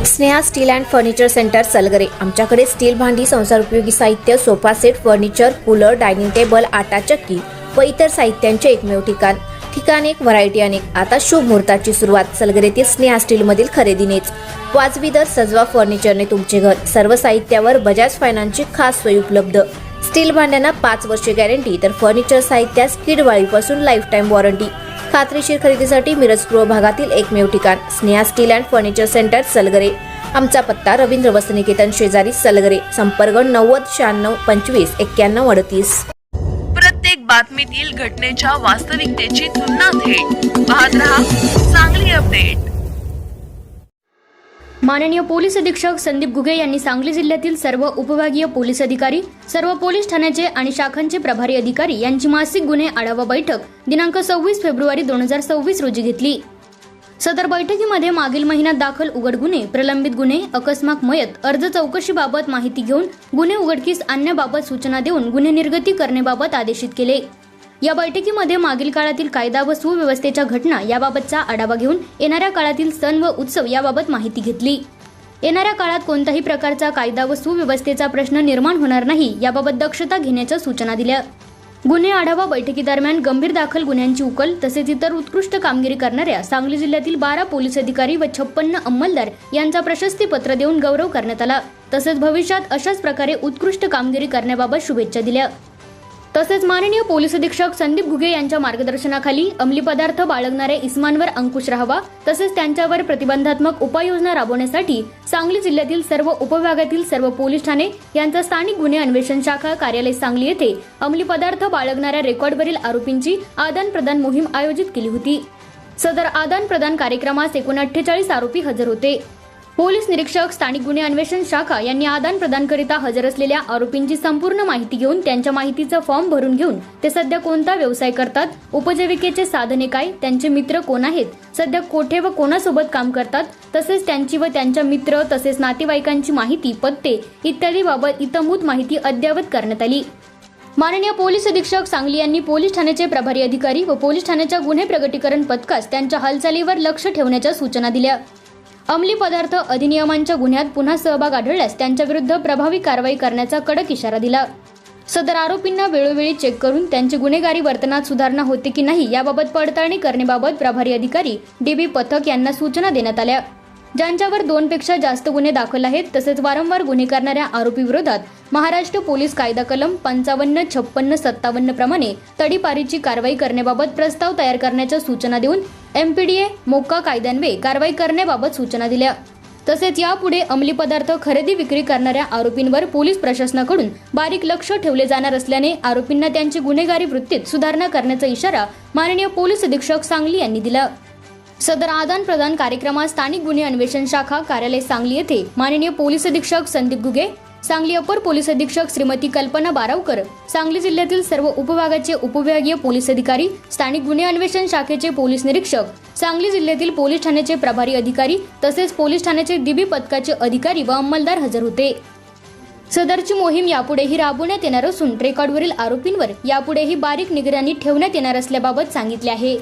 Sneha steel and furniture centre Salgare. आमच्याकडे steel भांडी, संसार उपयोगी साहित्य, sofa set, furniture, cooler, dining table, आटा चक्की व इतर साहित्यांचे एकमेव ठिकाण एक, व्हरायटी अनेक। आता शुभ मुहूर्ताची सुरुवात सलगरेतील स्नेहा स्टील मधील खरेदीनेच। वाजवी दर, सजवा फर्निचरने तुमचे घर। सर्व साहित्यावर बजाज फायनान्सची खास सोय उपलब्ध। स्टील भांड्यांना 5 वर्षे गॅरंटी, तर फर्निचर साहित्यास किडवाळीपासून लाईफ टाइम वॉरंटी। खात्रीशीर खरेदीसाठी मिरज पूर्व भागातील एकमेव ठिकाण Sneha steel and furniture centre Salgare. आमचा पत्ता रवींद्र वस्त्रनिकेतन शेजारी सलगरे। संपर्क 90 96 25 91 38। प्रत्येक बातमीतील घटनेच्या वास्तविकतेची तुलना थेट पाहत रहा सांगली अपडेट। माननीय पोलीस अधीक्षक संदीप घुगे यांनी सांगली जिल्ह्यातील सर्व उपविभागीय पोलीस अधिकारी, सर्व पोलीस ठाण्याचे आणि शाखांचे प्रभारी अधिकारी यांची मासिक गुन्हे आढावा बैठक दिनांक 26 फेब्रुवारी 2026 रोजी घेतली। सदर बैठकीमध्ये मागील महिन्यात दाखल उघड गुन्हे, प्रलंबित गुन्हे, अकस्मात मयत, अर्ज चौकशीबाबत माहिती घेऊन गुन्हे उघडकीस आणण्याबाबत सूचना देऊन गुन्हे निर्गती करण्याबाबत आदेशित केले। या बैठकीमध्ये मागील काळातील कायदा व सुव्यवस्थेच्या घटना याबाबतचा आढावा घेऊन येणाऱ्या काळातील सण व उत्सव याबाबत माहिती घेतली। येणाऱ्या काळात कोणत्याही प्रकारचा कायदा व सुव्यवस्थेचा प्रश्न निर्माण होणार नाही याबाबत दक्षता घेण्याच्या सूचना दिल्या। गुन्हे आढावा बैठकीदरम्यान गंभीर दाखल गुन्ह्यांची उकल तसेच इतर उत्कृष्ट कामगिरी करणाऱ्या सांगली जिल्ह्यातील 12 पोलीस अधिकारी व 56 अंमलदार यांचा प्रशस्तीपत्र देऊन गौरव करण्यात आला। तसेच भविष्यात अशाच प्रकारे उत्कृष्ट कामगिरी करण्याबाबत शुभेच्छा दिल्या। तसेच माननीय पोलीस अधीक्षक संदीप घुगे यांच्या मार्गदर्शनाखाली अंमली पदार्थ बाळगणाऱ्या इस्मांवर अंकुश राहावा तसेच त्यांच्यावर प्रतिबंधात्मक उपाययोजना राबवण्यासाठी सांगली जिल्ह्यातील सर्व उपविभागातील सर्व पोलीस ठाणे यांचा स्थानिक गुन्हे अन्वेषण शाखा कार्यालय सांगली येथे अंमली पदार्थ बाळगणाऱ्या रेकॉर्डवरील आरोपींची आदान प्रदान मोहीम आयोजित केली होती। सदर आदान प्रदान कार्यक्रमास एकूण 48 आरोपी हजर होते। पोलीस निरीक्षक स्थानिक गुन्हे अन्वेषण शाखा यांनी आदान प्रदान करिता हजर असलेल्या आरोपींची संपूर्ण माहिती घेऊन त्यांच्या माहितीचा फॉर्म भरून घेऊन ते सध्या कोणता व्यवसाय करतात, उपजीविकेचे साधने काय, त्यांचे मित्र कोण आहेत, सध्या कोठे व कोणासोबत काम करतात, तसेच त्यांची व त्यांच्या मित्र तसेच नातेवाईकांची माहिती, पत्ते इत्यादी बाबत इतंभूत माहिती अद्ययावत करण्यात आली। माननीय पोलीस अधीक्षक सांगली यांनी पोलीस ठाण्याचे प्रभारी अधिकारी व पोलीस ठाण्याच्या गुन्हे प्रगटीकरण पथकास त्यांच्या हालचालीवर लक्ष ठेवण्याच्या सूचना दिल्या। अंमली पदार्थ अधिनियमांच्या गुन्ह्यात पुन्हा सहभाग आढळल्यास त्यांच्या विरुद्ध प्रभावी कारवाई करण्याचा कडक इशारा दिला। सदर आरोपींना वेळोवेळी चेक करून त्यांची गुन्हेगारी वर्तनात सुधारणा होते की नाही याबाबत पडताळणी करण्याबाबत प्रभारी अधिकारी DB पथक यांना सूचना देण्यात आल्या। ज्यांच्यावर 2 पेक्षा जास्त गुन्हे दाखल आहेत तसेच वारंवार गुन्हे करणाऱ्या आरोपी विरोधात महाराष्ट्र पोलीस कायदा कलम 55, 56, 57 प्रमाणे तडीपारीची कारवाई करण्याबाबत प्रस्ताव तयार करण्याच्या सूचना देऊन MPDA मोक्का कायद्यान्वये कारवाई करण्याबाबत सूचना दिल्या। तसेच यापुढे अंमली पदार्थ खरेदी विक्री करणाऱ्या आरोपींवर पोलीस प्रशासनाकडून बारीक लक्ष ठेवले जाणार असल्याने आरोपींना त्यांची गुन्हेगारी वृत्तीत सुधारणा करण्याचा इशारा माननीय पोलीस अधीक्षक सांगली यांनी दिला। सदर आदान प्रदान कार्यक्रमात स्थानिक गुन्हे अन्वेषण शाखा कार्यालय सांगली येथे माननीय पोलीस अधीक्षक संदीप घुगे, सांगली अपर पोलीस अधीक्षक श्रीमती कल्पना बारावकर, सांगली जिल्ह्यातील सर्व उपविभागाचे उपविभागीय पोलीस अधिकारी, स्थानिक गुन्हे अन्वेषण शाखेचे पोलीस निरीक्षक, सांगली जिल्ह्यातील पोलीस ठाण्याचे प्रभारी अधिकारी तसेच पोलीस ठाण्याचे DB पथकाचे अधिकारी व अंमलदार हजर होते। सदरची मोहीम यापुढेही राबवण्यात येणार असून रेकॉर्डवरील आरोपींवर यापुढेही बारीक निगराणी ठेवण्यात येणार असल्याबाबत सांगितले आहे।